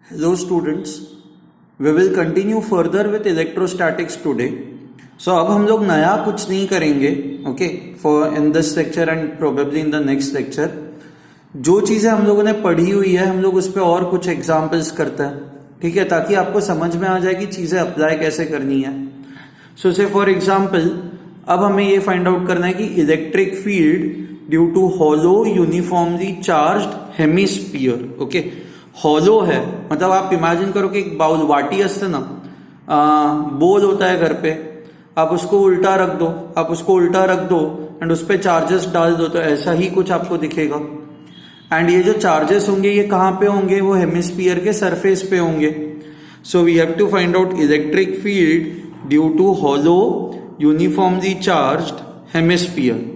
Hello students, we will continue further with electrostatics today. So अब हम लोग नया कुछ नहीं करेंगे, okay, for in this lecture and probably in the next lecture. जो चीज़ें हम लोगों ने पढ़ी हुई है हम लोग उस पर और कुछ एग्जाम्पल्स करते हैं, ठीक है, ताकि आपको समझ में आ जाए कि चीज़ें अप्लाई कैसे करनी है. सो से फॉर एग्जाम्पल अब हमें ये फाइंड आउट करना है कि electric field due to hollow uniformly charged hemisphere. Okay, hollow है मतलब आप इमेजिन करो कि एक बाउल वाटी असते ना, बोल होता है घर पे, आप उसको उल्टा रख दो एंड उस पर चार्जेस डाल दो तो ऐसा ही कुछ आपको दिखेगा. एंड ये जो चार्जेस होंगे ये कहाँ पे होंगे, वो हेमिस्फीयर के सरफेस पे होंगे. So we have to find out electric field due to hollow uniformly charged hemisphere.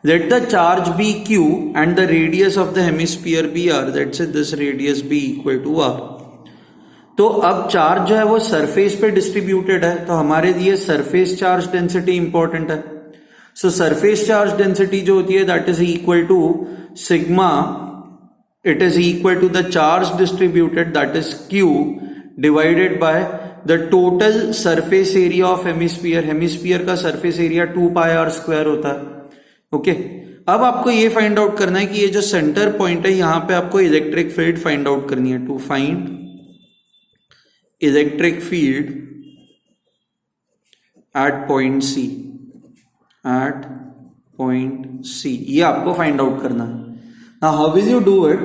Let the charge be Q and the radius of the hemisphere be R. Let's say this radius be equal to R. तो अब charge जो है वो surface पे distributed है, तो हमारे लिए सरफेस चार्ज डेंसिटी इंपॉर्टेंट है. सो सरफेस चार्ज डेंसिटी जो होती है that is equal to sigma, it is equal to the charge distributed that is Q divided by the total surface area of hemisphere. Hemisphere का surface area 2πr² होता है. Okay, अब आपको ये find out करना है कि ये जो सेंटर पॉइंट है यहां पे आपको इलेक्ट्रिक फील्ड फाइंड आउट करनी है. To find electric field at point C, ये आपको फाइंड आउट करना है. Now how will you do it?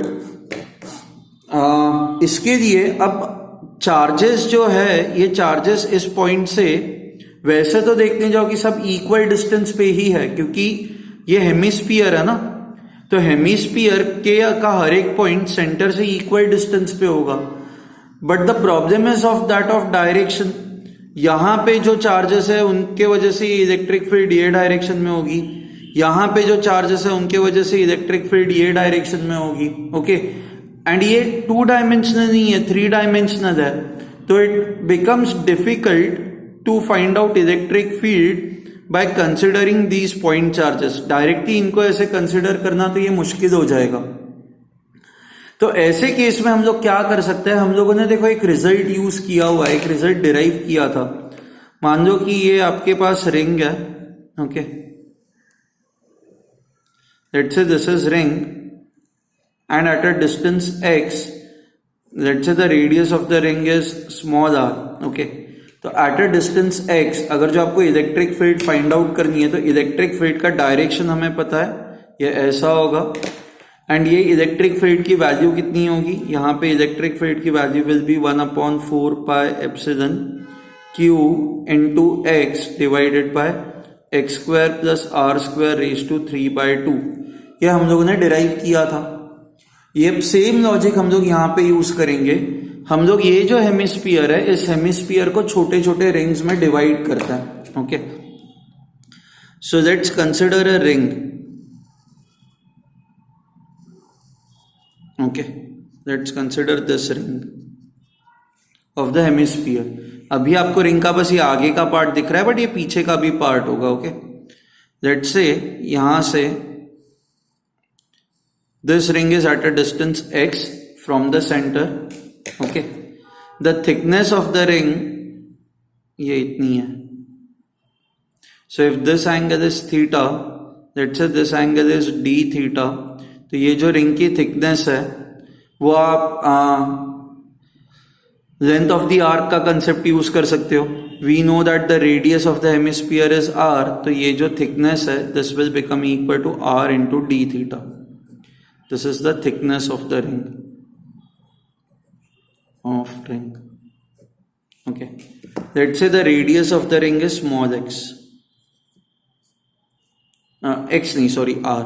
इसके लिए अब चार्जेस जो है, ये चार्जेस इस पॉइंट से वैसे तो देखने जाओ कि सब इक्वल डिस्टेंस पे ही है, क्योंकि ये हेमिस्फीयर है ना, तो हेमिस्फीयर के का हर एक पॉइंट सेंटर से इक्वल डिस्टेंस पे होगा. But the problem is of that of direction. यहां पे जो चार्जेस है उनके वजह से इलेक्ट्रिक फील्ड ये डायरेक्शन में होगी, यहां पे जो चार्जेस है उनके वजह से इलेक्ट्रिक फील्ड ये डायरेक्शन में होगी. ओके, एंड ये 2 डायमेंशनल नहीं है, 3 डायमेंशनल है, तो it becomes difficult to find out electric field by considering these point charges. Directly इनको ऐसे कंसिडर करना तो ये मुश्किल हो जाएगा. तो ऐसे केस में हम लोग क्या कर सकते हैं, हम लोगों ने देखो एक रिजल्ट यूज किया हुआ है, एक रिजल्ट डिराइव किया था. मान लो कि ये आपके पास रिंग है. Okay, let's say this is ring and eight a distance x, let's say the radius of the ring is small r. Okay, तो एट अ डिस्टेंस x अगर जो आपको इलेक्ट्रिक फील्ड फाइंड आउट करनी है तो electric field का direction हमें पता है, ये ऐसा होगा. एंड ये इलेक्ट्रिक फील्ड की वैल्यू कितनी होगी, यहाँ पे इलेक्ट्रिक फील्ड की value will be 1/4πε q into x divided by x² + r² raise to 3/2. ये हम लोगों ने डिराइव किया था. ये सेम लॉजिक हम लोग यहाँ पे यूज करेंगे. हम लोग ये जो हेमिस्फीयर है इस हेमिस्फीयर को छोटे छोटे रिंग्स में डिवाइड करता है. Okay, so let's consider a ring. Okay, let's consider this ring of the hemisphere. अभी आपको रिंग का बस ये आगे का पार्ट दिख रहा है, बट ये पीछे का भी पार्ट होगा. ओके, लेट्स से यहां से this ring is at a distance x from the centre. Okay, the thickness of the ring ये इतनी है. So if this angle is theta, let's say this angle is d theta, तो ये जो ring की thickness है वो आप लेंथ ऑफ द आर्क का कंसेप्ट यूज कर सकते हो. We know that the radius of the hemisphere is r, तो ये जो थिकनेस है this will become equal to r into d theta. This is the thickness of the ring. Okay, let's say the radius of the ring is small x. x नहीं, sorry, r,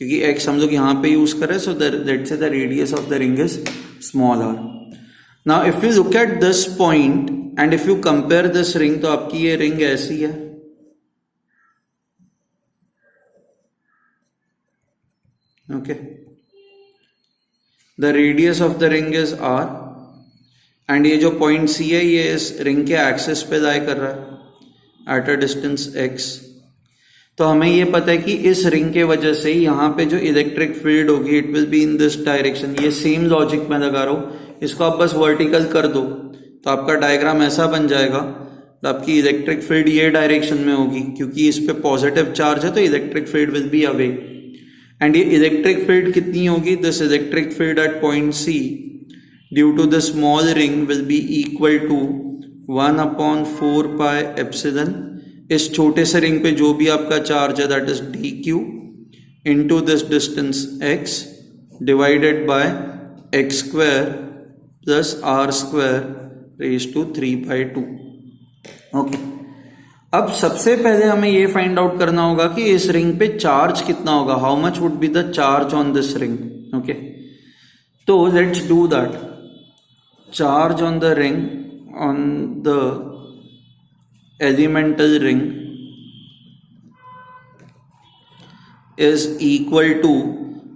क्योंकि x हम लोग यहाँ पे use कर रहे हैं. so let's say the radius of the ring is small r. Now if you look at this point and if you compare this ring, तो आपकी ये रिंग ऐसी है. okay, the radius of the ring is r and ये जो point C है ये इस रिंग के एक्सिस पे लाई कर रहा है एट अ डिस्टेंस x. तो हमें ये पता है कि इस रिंग के वजह से यहाँ पे जो इलेक्ट्रिक फील्ड होगी it will be in this direction. ये सेम लॉजिक मैं लगा रहा हूँ, इसको आप बस वर्टिकल कर दो तो आपका डायग्राम ऐसा बन जाएगा। तो आपकी इलेक्ट्रिक फील्ड ये डायरेक्शन में होगी, क्योंकि इस पे पॉजिटिव चार्ज है तो electric field will be away. And ये इलेक्ट्रिक फील्ड कितनी होगी, this electric field at point C due to the small ring will be equal to 1/4 pi epsilon, इस छोटे से रिंग पे जो भी आपका चार्ज है that is d q into this distance x divided by x square plus r square raise to 3/2। Okay, अब सबसे पहले हमें ये फाइंड आउट करना होगा कि इस रिंग पे चार्ज कितना होगा, how much would be the charge on this ring. Okay, तो let's do that. Charge on the ring, on the elemental ring is equal to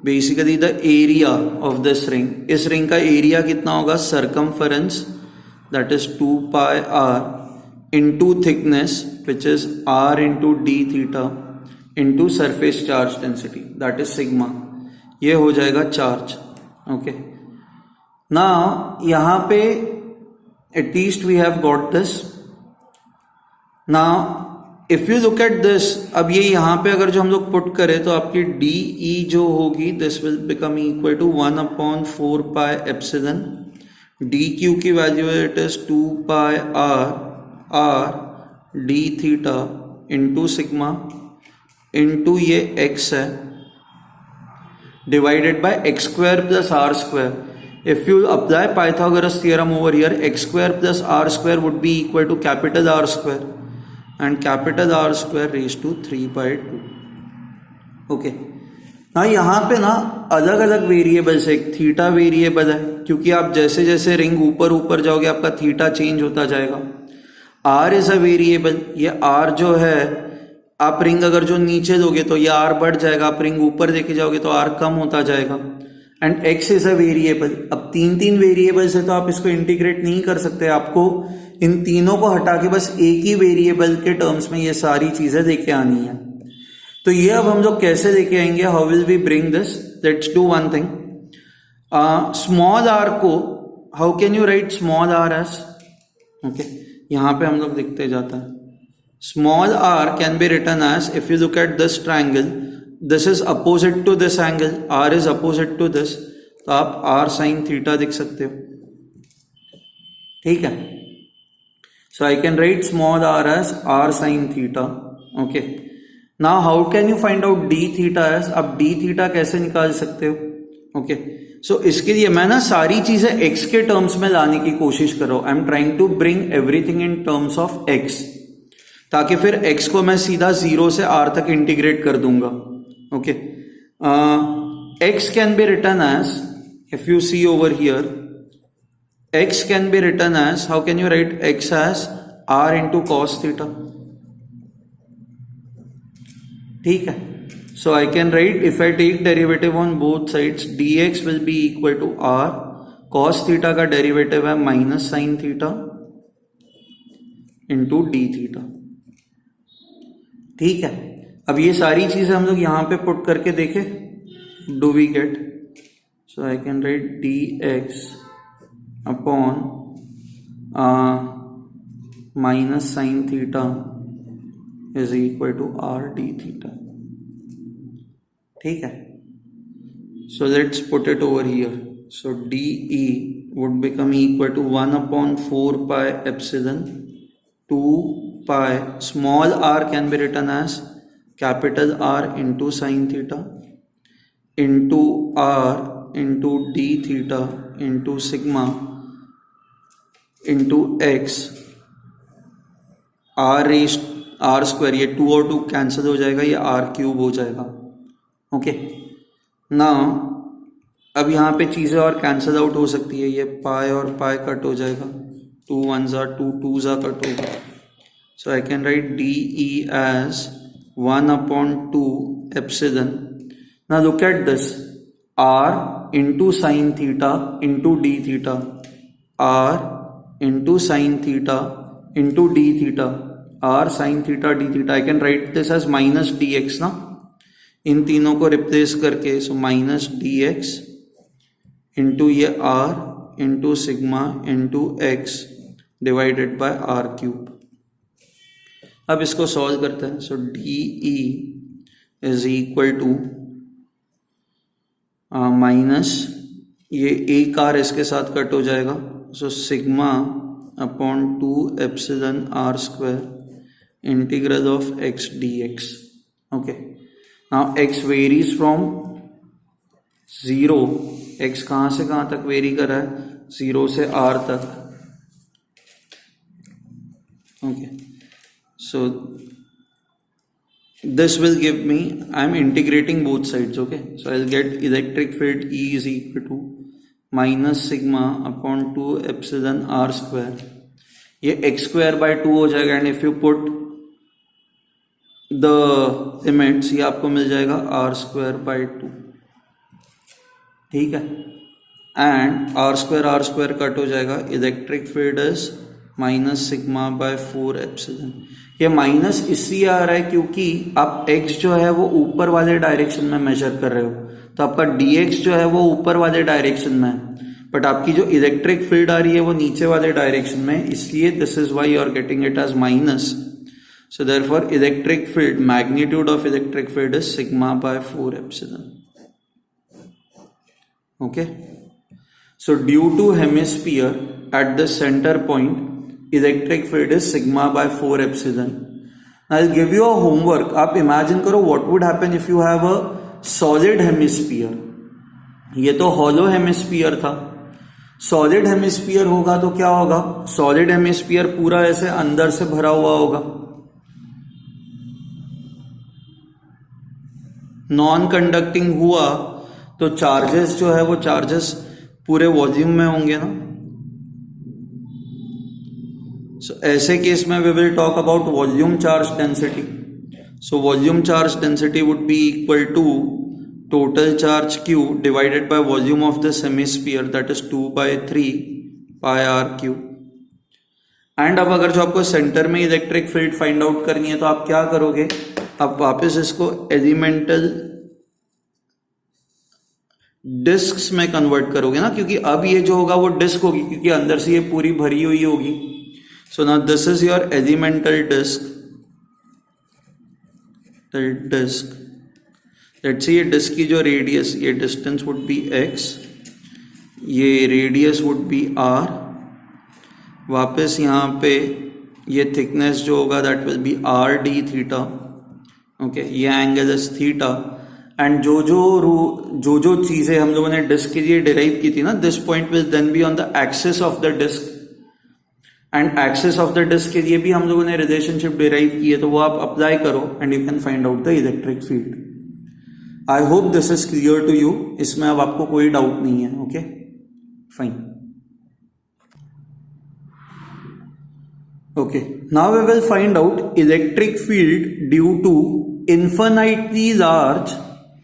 basically the area of this ring। इस ring का area कितना होगा, circumference that is 2 pi r into thickness which is r into d theta into surface charge density that is sigma। ये हो जाएगा charge. Okay, now यहाँ पे at least we have got this। Now if you look at this, अब ये यहाँ पे अगर जो हम लोग पुट करें तो आपकी डी ई जो होगी this will become equal to 1/4 pi epsilon, d q की वैल्यू है it is 2 pi r d theta into sigma into ये एक्स है divided by x square plus r square. If you apply Pythagoras theorem over here, x square plus r square would be equal to capital R square and capital R square raised to 3/2। Okay, ना यहाँ पे ना अलग अलग variables है, एक theta variable है क्योंकि आप जैसे जैसे रिंग ऊपर ऊपर जाओगे आपका थीटा चेंज होता जाएगा। R इज अ वेरिएबल, ये R जो है आप रिंग अगर जो नीचे दोगे तो ये R बढ़ जाएगा, आप रिंग ऊपर लेके जाओगे तो R कम होता जाएगा। And X is a variable. अब तीन वेरिएबल्स है तो आप इसको इंटीग्रेट नहीं कर सकते, आपको इन तीनों को हटा के बस एक ही वेरिएबल के टर्म्स में ये सारी चीजें लेके आनी है। तो ये अब हम लोग कैसे लेके आएंगे, how will we bring this, let's do one thing. Small R को how can you write small R as, okay यहाँ पे हम लोग लिखते जाता है small are can be written as, if you look at this triangle this is opposite to this angle, R is opposite to this, तो आप are sine theta लिख सकते हो। ठीक है, so I can write small r as r sin theta। okay, now how can you find out d theta as, अब d theta कैसे निकाल सकते हो। okay, so इसके लिए मैं ना सारी चीजें x के टर्म्स में लाने की कोशिश कर रहा हूं। I am trying to bring everything in terms of x, ताकि फिर x को मैं सीधा 0 से r तक इंटीग्रेट कर दूंगा। okay, x can be written as, if you see over here, x can be written as, how can you write x as r into cos theta। ठीक है, so I can write, if I take derivative on both sides, dx will be equal to r, cos theta का derivative है minus sine theta into D theta. ठीक है, अब ये सारी चीजें हम लोग यहाँ पे पुट करके देखें, do we get, so I can write dx upon minus sine theta is equal to r d theta. ठीक है, so let's put it over here. So d e would become equal to 1/4 pi epsilon 2 pi small are can be written as capital R into sine theta into r into D theta into sigma into x r square, ये 2 और 2 cancel हो जाएगा, ये are cube हो जाएगा। Okay, ना अब यहाँ पे चीज़ें और कैंसिल आउट हो सकती है, ये पाई और पाई कट हो जाएगा, 2 1s are 2 2s are cut होगा। So I can write D E as 1/2 epsilon. ना look at this, R into sine theta into D theta, R into sine theta into D theta, r sin theta D theta, I can write this as minus D X ना, इन तीनों को replace करके, so minus D X into ये r into sigma into X divided by R cube. अब इसको solve करते हैं। सो d e is equal to minus ये एक आर इसके साथ कट हो जाएगा, so sigma upon 2 epsilon r square integral of x d x. Okay, now x varies from 0, x कहाँ से कहाँ तक वेरी कर रहा है, 0 से आर तक। Okay, so this will give me, I am integrating both sides, okay, so I'll get electric field E is equal to minus sigma upon 2 epsilon r square, ये x square by 2 हो जाएगा, and if you put the limits ये आपको मिल जाएगा r square by 2, ठीक है, and r square cut हो जाएगा, electric field is minus sigma by 4 epsilon. ये माइनस इसलिए आ रहा है क्योंकि आप x जो है वो ऊपर वाले डायरेक्शन में मेजर कर रहे हो, तो आपका dx जो है वो ऊपर वाले डायरेक्शन में है, बट आपकी जो इलेक्ट्रिक फील्ड आ रही है वो नीचे वाले डायरेक्शन में, इसलिए this is why you are getting it as minus. So therefore electric field, magnitude of electric field is sigma by 4 epsilon. Okay, so due to hemisphere at the centre point electric field is sigma by 4 epsilon. I will give you a homework, आप imagine करो what would happen if you have a solid hemisphere. ये तो hollow hemisphere था, solid hemisphere होगा तो क्या होगा, solid hemisphere पूरा ऐसे अंदर से भरा हुआ होगा, नॉन कंडक्टिंग हुआ तो चार्जेस जो है वो चार्जेस पूरे वॉल्यूम में होंगे ना। सो ऐसे केस में we will talk about volume charge density. So volume charge density would be equal to total charge Q divided by volume of the hemisphere, that is 2/3 pi r cube. And अब अगर जो आपको centre में electric field find out करनी है तो आप क्या करोगे, आप वापस इसको एलिमेंटल डिस्क्स में कन्वर्ट करोगे ना, क्योंकि अब ये जो होगा वो डिस्क होगी, क्योंकि अंदर से ये पूरी भरी हुई होगी। So now this is your elemental disc, let's say ये डिस्क की जो रेडियस, ये डिस्टेंस वुड बी x, ये रेडियस वुड बी r, वापस यहाँ पे ये थिकनेस जो होगा that will be r d theta. Okay, ये एंगल इज थीटा, एंड जो चीजें हम लोगों ने डिस्क के लिए डिराइव की थी ना, this point will then be on the axis of the disc, and axis of the disc के लिए भी हम लोगों ने रिलेशनशिप डिराइव की है, तो वो आप अप्लाई करो and you can find out the electric field. I hope this is clear to you, इसमें अब आपको कोई डाउट नहीं है। Okay, fine. Okay, now we will find out electric field due to infinitely large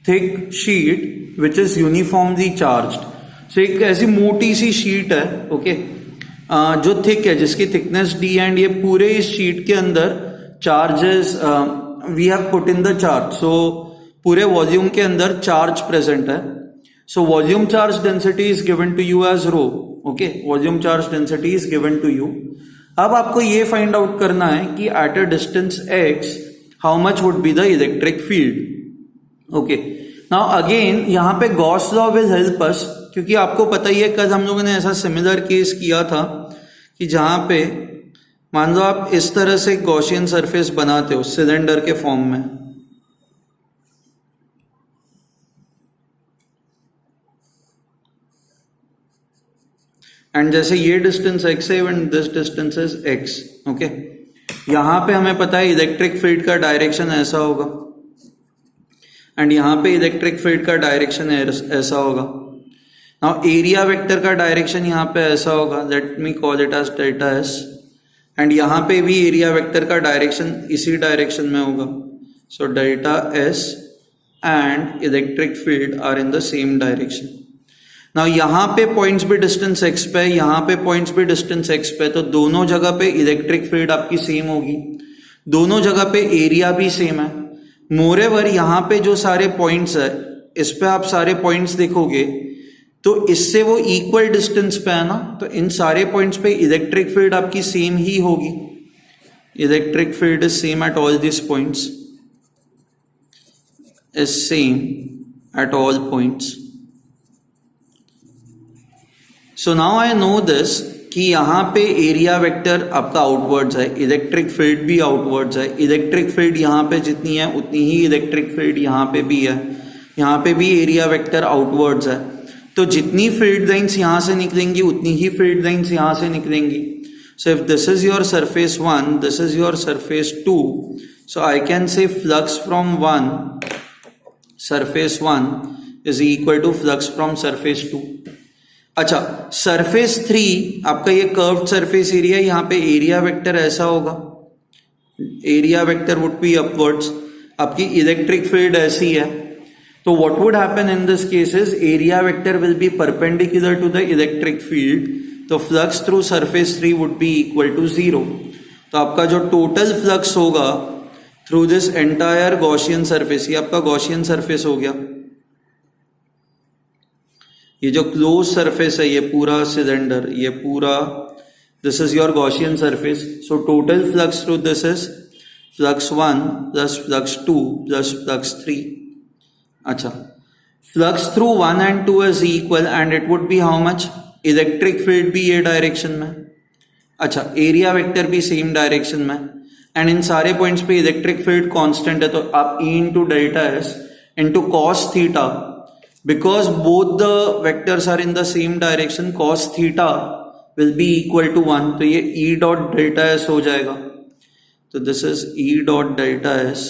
thick sheet which is uniformly charged। so एक ऐसी मोटी सी sheet है, ओके, जो थिक है, जिसकी थिकनेस d एंड ये पूरे इस शीट के अंदर charges we have put in the charge. So पूरे वॉल्यूम के अंदर चार्ज प्रेजेंट है। So volume charge density is given to you as rho. Okay, volume charge density is given to you. अब आपको ये फाइंड आउट करना है कि at a distance x how much would be the electric field। okay, now again यहाँ पे Gauss law will help us, क्योंकि आपको पता ही है कल हम लोगों ने ऐसा सिमिलर केस किया था कि जहां पे मान लो आप इस तरह से गॉसियन सरफेस बनाते हो सिलेंडर के फॉर्म में, एंड जैसे ये डिस्टेंस x है and this distance is x। Okay, यहां पे हमें पता है इलेक्ट्रिक फील्ड का डायरेक्शन ऐसा होगा, एंड यहां पे इलेक्ट्रिक फील्ड का डायरेक्शन ऐसा होगा। नाउ एरिया वेक्टर का डायरेक्शन यहां पे ऐसा होगा, let me call it as delta s, and यहां पे भी एरिया वेक्टर का डायरेक्शन इसी डायरेक्शन में होगा। So delta s and electric field are in the same direction. Now यहाँ पे पॉइंट्स भी डिस्टेंस x पे, यहाँ पे पॉइंट्स भी डिस्टेंस x पे, तो दोनों जगह पे इलेक्ट्रिक फील्ड आपकी सेम होगी। दोनों जगह पे एरिया भी सेम है। मोरेवर यहाँ पे जो सारे पॉइंट्स है, इस पे आप सारे पॉइंट्स देखोगे तो इससे वो इक्वल डिस्टेंस पे है ना, तो इन सारे पॉइंट्स पे इलेक्ट्रिक फील्ड आपकी सेम ही होगी। Electric field is same at all this points, is same at all points. So now I know this कि यहाँ पे एरिया वेक्टर आपका आउटवर्ड्स है, इलेक्ट्रिक फील्ड भी आउटवर्ड्स है। इलेक्ट्रिक फील्ड यहाँ पे जितनी है उतनी ही इलेक्ट्रिक फील्ड यहाँ पे भी है, यहाँ पे भी एरिया वेक्टर आउटवर्ड्स है। तो जितनी फील्ड लाइंस यहाँ से निकलेंगी उतनी ही फील्ड लाइंस यहाँ से निकलेंगी। So if this is your surface 1, this is your surface 2, so I can say flux from 1 surface 1 is equal to flux from surface 2। अच्छा, सरफेस 3 आपका ये कर्व्ड सरफेस एरिया, यहाँ पे एरिया वेक्टर ऐसा होगा, area vector would be upwards. आपकी electric field ऐसी है, तो what would happen in this cases, area vector will be perpendicular to the electric field, तो flux through surface 3 would be equal to 0। तो आपका जो टोटल फ्लक्स होगा through this entire Gaussian surface, ये आपका गॉसियन सरफेस हो गया। ये जो क्लोज सरफेस है, ये पूरा सिलेंडर, ये पूरा, this is your Gaussian surface. So total flux through this is flux 1 plus flux 2 plus flux 3। अच्छा, flux through 1 and 2 is equal and it would be how much, electric field भी ये direction में, अच्छा area vector भी same direction में, and in सारे points पे electric field constant है, तो आप E into delta S into cos theta, because both the vectors are in the same direction, cos theta will be equal to 1, तो ये E dot delta S हो जाएगा। तो this is E dot delta S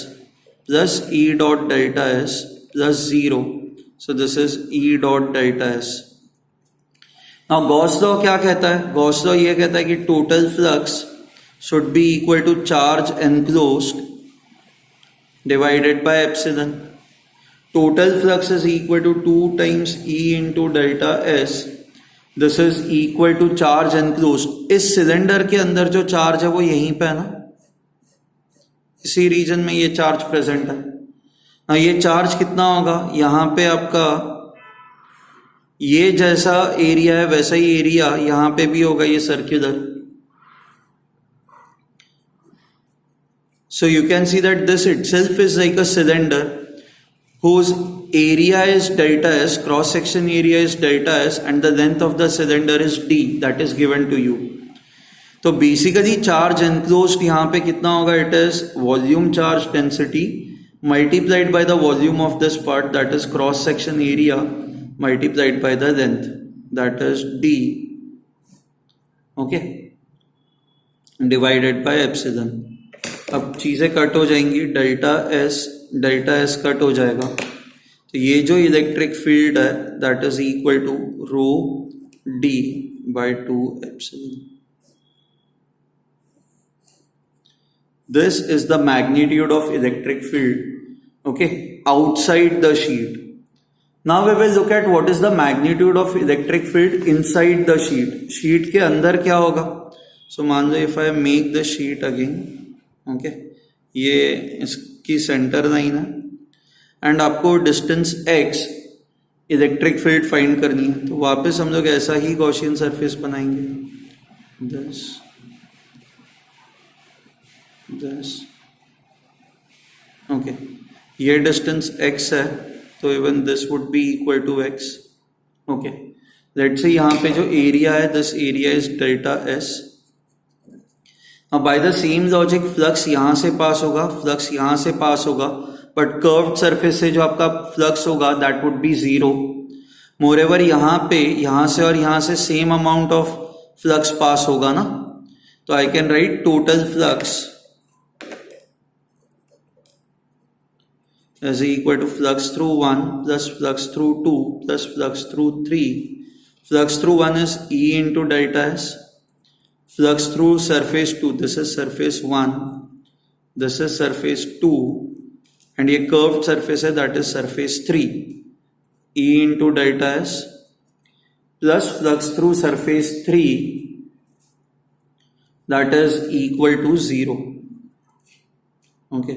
plus E dot delta S plus 0, so this is E dot delta S। now Gauss law क्या कहता है, Gauss law ये कहता है कि total flux should be equal to charge enclosed divided by epsilon। total flux is equal to 2 times E into delta S, this is equal to charge enclosed। इस cylinder के अंदर जो चार्ज है वो यहीं पे है ना, इसी रीजन में ये चार्ज प्रेजेंट है। हाँ, ये चार्ज कितना होगा, यहाँ पे आपका ये जैसा एरिया है वैसा ही एरिया यहाँ पे भी होगा, ये circular. so you can see that this itself is like a cylinder whose area is delta S, cross section area is delta S, and the length of the cylinder is D, that is given to you। तो basically charge enclosed यहाँ पे कितना होगा, it is volume charge density multiplied by the volume of this part, that is cross section area multiplied by the length, that is D, okay, divided by epsilon. अब चीजें cut हो जाएंगी, delta S cut हो जाएगा, तो ये जो electric field है that is equal to rho D by 2 epsilon. This is the magnitude of electric field, okay, outside the sheet. Now we will look at what is the magnitude of electric field inside the sheet. Sheet के अंदर क्या होगा, so मान लो if I make the sheet again, okay, ये इसकी centre line है and आपको distance x electric field find करनी है, तो वापस हम लोग ऐसा ही गॉसियन सरफेस बनाएंगे, दिस ओके, ये डिस्टेंस x है, तो even this would be equal to x, okay. Let's say यहाँ पे जो एरिया है, this area is delta S। अब by the same logic flux यहाँ से पास होगा, फ्लक्स यहाँ से पास होगा, बट कर्व्ड सरफेस से जो आपका फ्लक्स होगा दैट वुड बी 0। मोरेवर यहाँ पे, यहाँ से और यहाँ से same amount of flux pass होगा ना, तो आई can right total flux is equal to flux through 1 plus flux through 2 plus flux through 3। flux through 1 is E into delta S, flux through surface 2, this is surface 1, this is surface 2, and ये curved surface है, that is surface 3, E into delta S plus flux through surface 3, that is equal to 0, Okay,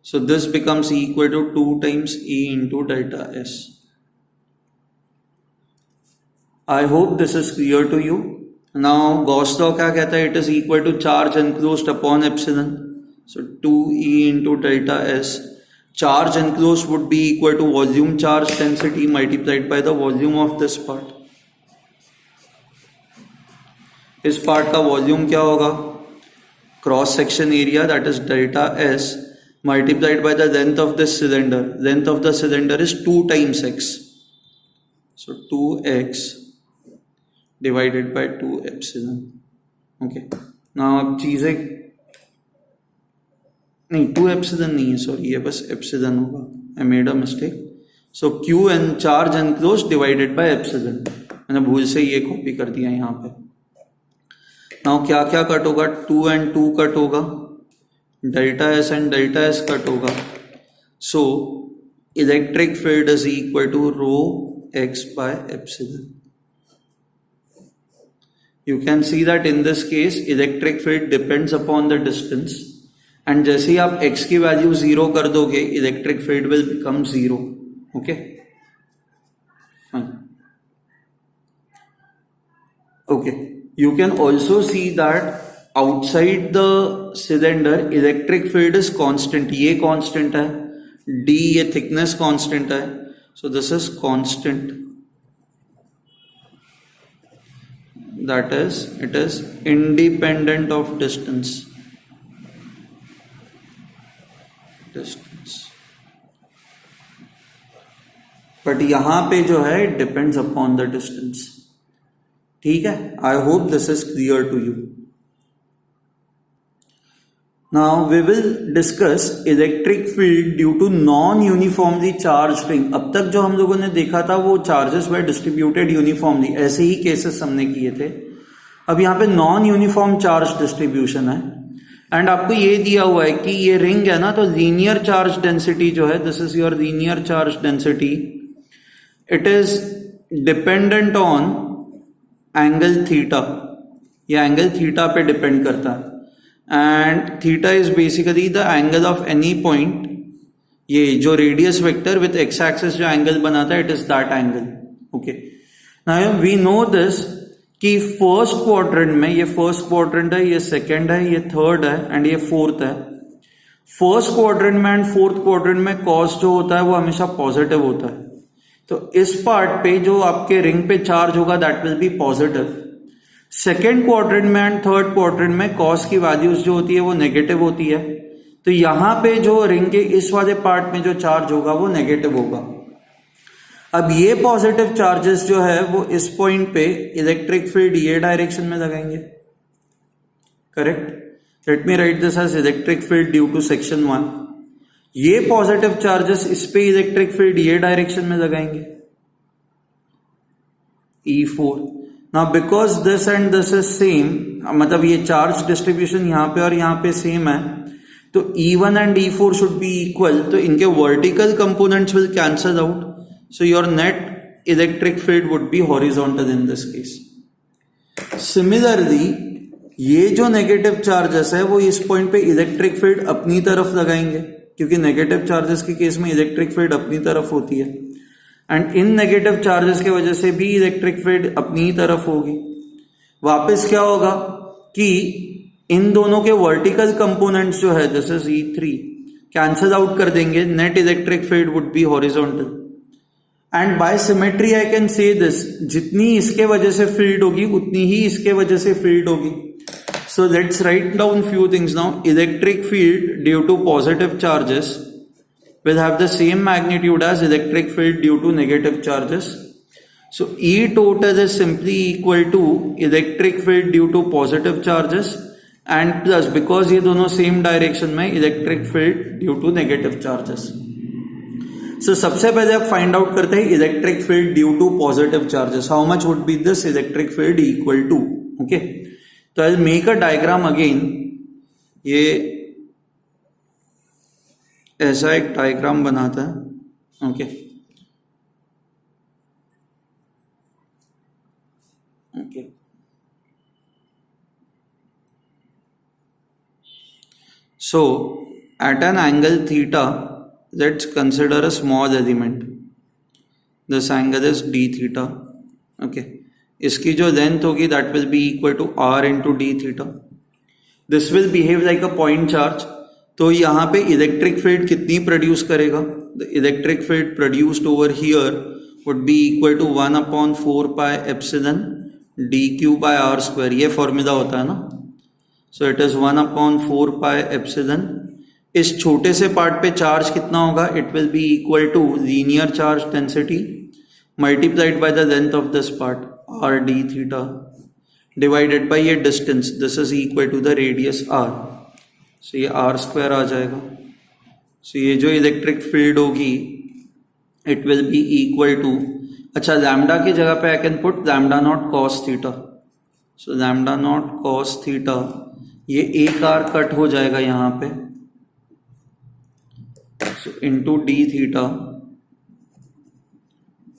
so this becomes equal to 2 times E into delta S. I hope this is clear to you. Now Gauss law क्या कहता है? It is equal to charge enclosed upon epsilon. So 2E into delta S. Charge enclosed would be equal to volume charge density multiplied by the volume of this part. इस part का volume क्या होगा? Cross section area, that is delta S, multiplied by the length of this cylinder. Length of the cylinder is 2 times x. So 2x divided by 2 epsilon. Okay. Now अब चीजें नहीं, 2 epsilon नहीं है, sorry, ये बस epsilon होगा. I made a mistake. So q and charge enclosed divided by epsilon. मैंने भूल से ये कॉपी कर दिया यहाँ पे. Now क्या क्या कट होगा? 2 and 2 कट होगा, delta S and delta S cut होगा. So electric field is equal to rho X by epsilon. You can see that in this case electric field depends upon the distance, and जैसे ही आप x की value 0 कर दोगे electric field will become 0. Okay, okay. You can also see that outside the cylinder electric field is constant. ये constant है, d ये thickness constant है, so this is constant. That is, it is independent of distance. But यहाँ पे जो है it depends upon the distance. ठीक है, I hope this is clear to you. Now we will discuss electric field due to non uniformly charge ring. अब तक जो हम लोगों ने देखा था वो चार्जेस वर डिस्ट्रीब्यूटेड यूनिफॉर्मली, ऐसे ही केसेस हमने किए थे. अब यहाँ पे नॉन यूनिफॉर्म चार्ज डिस्ट्रीब्यूशन है, एंड आपको ये दिया हुआ है कि ये रिंग है ना, तो लीनियर चार्ज डेंसिटी जो है, this is your linear charge density, it is dependent on angle theta. ये एंगल थीटा पे डिपेंड करता है, and theta is basically the angle of any point. ये जो radius vector with x axis जो angle बनाता है, it is that angle. Okay, now we know this कि फर्स्ट क्वाड्रेंट में, ये फर्स्ट क्वाड्रेंट है, ये सेकंड है, ये थर्ड है, एंड ये फोर्थ है. फर्स्ट क्वाड्रेंट में एंड फोर्थ क्वाड्रेंट में कॉस जो होता है वो हमेशा पॉजिटिव होता है. तो इस पार्ट पे जो आपके रिंग पे चार्ज होगा that will B positive. Second quadrant में एंड थर्ड क्वाड्रेंट में कॉस की वैल्यूज जो होती है वो नेगेटिव होती है. तो यहां पे जो रिंग के इस वाले पार्ट में जो चार्ज होगा वो नेगेटिव होगा. अब ये पॉजिटिव चार्जेस जो है वो इस पॉइंट पे इलेक्ट्रिक फील्ड ये डायरेक्शन में लगाएंगे. Correct. Let me write this as electric field due to section 1. ये पॉजिटिव चार्जेस इस पे इलेक्ट्रिक फील्ड ये डायरेक्शन में लगाएंगे, E4. Now because this and this is same, मतलब ये चार्ज डिस्ट्रीब्यूशन यहाँ पे और यहाँ पे सेम है, तो E1 and E4 should be equal. तो इनके vertical components will cancel out, so your net electric field would be horizontal in this case. Similarly ये जो नेगेटिव चार्जेस है वो इस पॉइंट पे इलेक्ट्रिक फील्ड अपनी तरफ लगाएंगे, क्योंकि नेगेटिव चार्जेस के केस में इलेक्ट्रिक फील्ड अपनी तरफ होती है, एंड इन नेगेटिव चार्जेस की वजह से भी इलेक्ट्रिक फील्ड अपनी ही तरफ होगी. वापस क्या होगा कि इन दोनों के वर्टिकल कंपोनेंट्स जो है, this is E3, cancel out कर देंगे, net electric field would be horizontal. And by symmetry I can say this, जितनी इसके वजह से फील्ड होगी उतनी ही इसके वजह से फील्ड होगी. So let's write down few things now. Electric field due to positive charges will have the same magnitude as electric field due to negative charges. So E total is simply equal to electric field due to positive charges and plus, because ये दोनों same direction में, electric field due to negative charges. So सबसे पहले आप find out करते हैं electric field due to positive charges. How much would be this electric field equal to? Okay. तो I make a diagram again. ये ऐसा एक डायग्राम बनाता है. Okay, okay. So at an angle theta, let's consider a small element. This angle is d theta. Okay, इसकी जो length होगी that will be equal to r into d theta. This will behave like a point charge. तो यहाँ पे electric field कितनी produce करेगा? The electric field produced over here would be equal to 1/4 pi epsilon d q by r square. ये formula होता है ना. So it is 1/4 pi epsilon. इस छोटे से पार्ट पे चार्ज कितना होगा? It will be equal to linear charge density multiplied by the length of this part r d theta divided by ये distance. This is equal to the radius R. So ये R square आ जाएगा. So ये जो electric field होगी it will be equal to, अच्छा lambda की जगह पे I can put lambda naught cos theta. So lambda naught cos theta, ये एक आर कट हो जाएगा यहाँ पे. So into D theta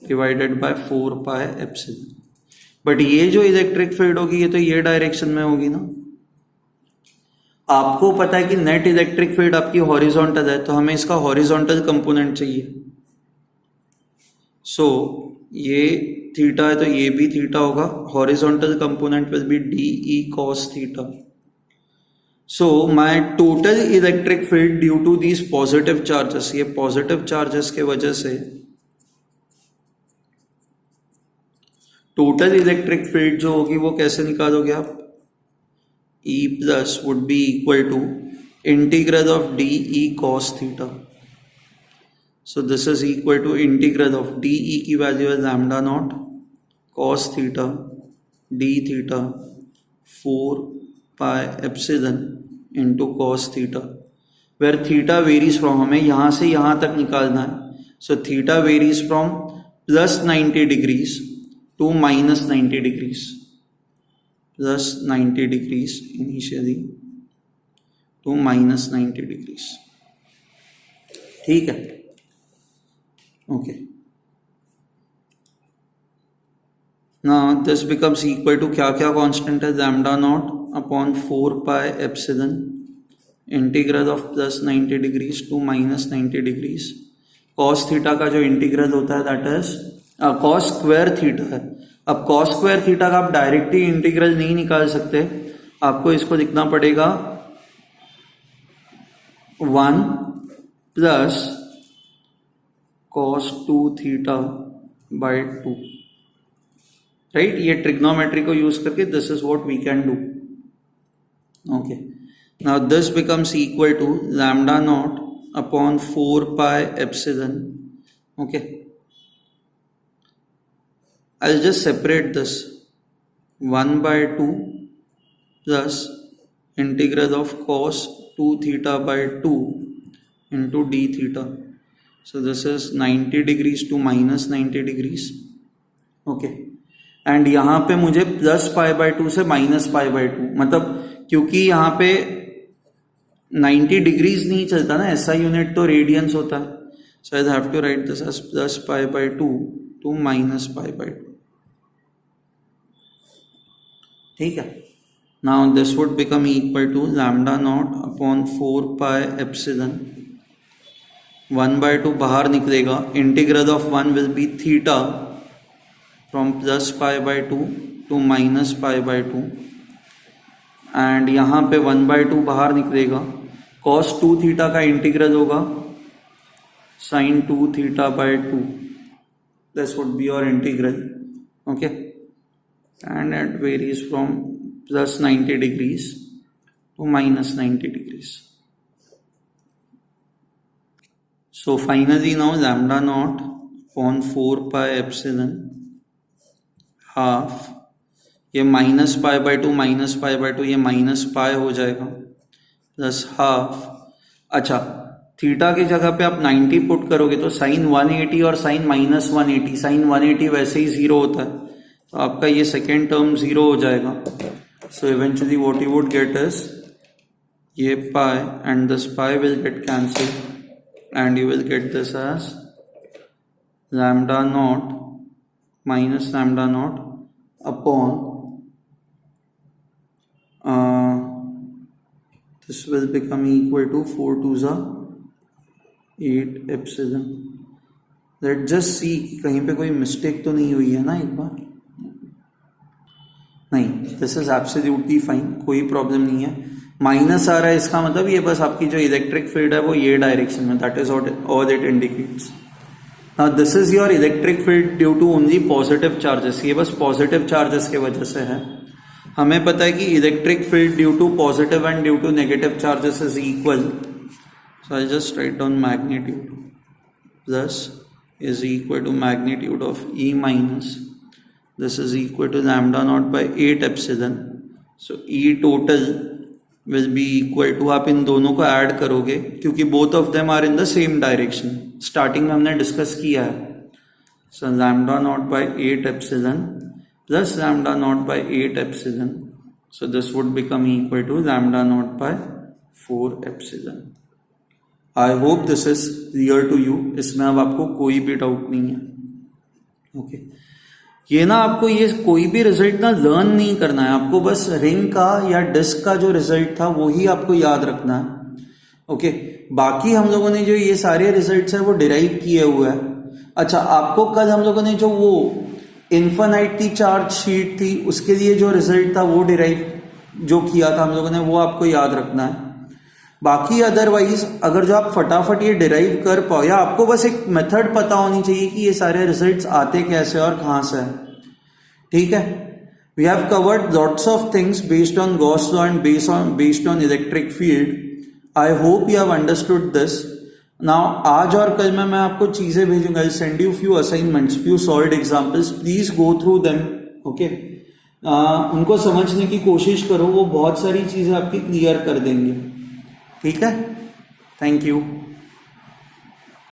divided by 4 pi epsilon. But ये जो इलेक्ट्रिक फील्ड होगी ये तो ये डायरेक्शन में होगी ना. आपको पता है कि नेट इलेक्ट्रिक फील्ड आपकी हॉरिजॉन्टल है, तो हमें इसका हॉरिजॉन्टल कंपोनेंट चाहिए. सो ये थीटा है तो ये भी थीटा होगा. Horizontal component will be d e cos theta. So my total electric field due to these positive charges, ये पॉजिटिव चार्जेस के वजह से टोटल इलेक्ट्रिक फील्ड जो होगी वो कैसे निकालोगे आप? E plus would be equal to integral of dE cos theta. So this is equal to integral of dE की वैल्यू है lambda naught cos theta d theta 4 pi epsilon into cos theta, where theta varies from, हमें यहाँ से यहाँ तक निकालना है. So theta varies from plus 90 degrees to minus 90 degrees. Plus 90 degrees initially to minus 90 degrees. ठीक है. Okay. Now this becomes equal to क्या क्या कांस्टेंट है? lambda naught upon 4 pi epsilon integral of plus 90 degrees to minus 90 degrees. cos theta का जो integral होता है that is cos square theta है. अब cos स्क्वायर थीटा का आप डायरेक्टली इंटीग्रल नहीं निकाल सकते, आपको इसको लिखना पड़ेगा 1 plus cos 2 theta by 2. Right, ये ट्रिग्नोमेट्री को यूज करके this is what we can do. Okay, now this becomes equal to lambda naught upon 4 pi epsilon. Okay, I'll just separate this 1 by 2 plus integral of cos 2 theta by 2 into d theta. So this is 90 degrees to minus 90 degrees. Okay. And यहाँ पे मुझे plus pi by 2 से minus pi by 2, मतलब क्योंकि यहाँ पे 90 degrees नहीं चलता ना, ऐसा यूनिट तो रेडियंस होता है. So I'll have to write this as plus pi by 2 to minus pi by 2. ठीक है. Now this would become equal to lambda naught upon 4 pi epsilon. 1 by 2 बाहर निकलेगा. Integral of 1 will be theta from plus pi by 2 to minus pi by 2. And यहाँ पे 1 by 2 बाहर निकलेगा. cos 2 थीटा का इंटीग्रल होगा sin 2 theta by 2. This would be your integral. Okay, and it varies from plus 90 degrees to minus 90 degrees. So finally now lambda naught upon 4 pi epsilon half, ये minus pi by 2 minus pi by 2 ये minus pi हो जाएगा plus half. अच्छा, theta की जगह पे आप 90 put करोगे तो साइन 180 और साइन माइनस 180, साइन 180 वैसे ही जीरो होता है, तो आपका ये सेकेंड टर्म जीरो हो जाएगा. So eventually what you would get is ये pi and this pi will get cancel and you will get this as lambda naught minus lambda naught upon this will become equal to 4 2 ज़ा 8 epsilon. Let just see कहीं पे कोई mistake तो नहीं हुई है ना एक बार। नहीं, दिस इज एब्सोल्युटली फाइन, कोई प्रॉब्लम नहीं है। माइनस आ रहा है इसका मतलब ये बस आपकी जो इलेक्ट्रिक फील्ड है वो ये डायरेक्शन में, that is all it indicates. Now this is your electric field due to only positive charges, ये बस पॉजिटिव चार्जेस के वजह से है। हमें पता है कि electric field due to positive and due to negative charges is equal, so I just write down magnitude plus is equal to magnitude of E minus, this is equal to lambda naught by 8 epsilon, so E total will be equal to, आप इन दोनों को add करोगे क्योंकि both of them are in the same direction, starting में हमने discuss किया है। so lambda naught by 8 epsilon plus lambda naught by 8 epsilon, so this would become equal to lambda naught by 4 epsilon। I hope this is clear to you, इसमें अब आपको कोई भी doubt नहीं है। ओके ये ना आपको ये कोई भी रिजल्ट ना लर्न नहीं करना है, आपको बस रिंग का या डिस्क का जो रिजल्ट था वो ही आपको याद रखना है। ओके बाकी हम लोगों ने जो ये सारे रिजल्ट्स है वो डिराइव किए हुए हैं। अच्छा आपको कल हम लोगों ने जो वो इन्फिनिटी चार्ज शीट थी उसके लिए जो रिजल्ट था वो डिराइव जो किया था हम लोगों ने वो आपको याद रखना है। बाकी अदरवाइज अगर जो आप फटाफट ये डिराइव कर पाओ, या आपको बस एक मेथड पता होनी चाहिए कि ये सारे रिजल्ट्स आते कैसे और कहाँ से है, ठीक है। We have covered lots of things based on Gauss law and based on electric field. I hope you have understood this. Now आज और कल में मैं आपको चीजें भेजूंगा, I send you few assignments, few solved examples, please go through them. Okay उनको समझने की कोशिश करो, वो बहुत सारी चीजें आपकी क्लियर कर देंगे, ठीक है। Thank you.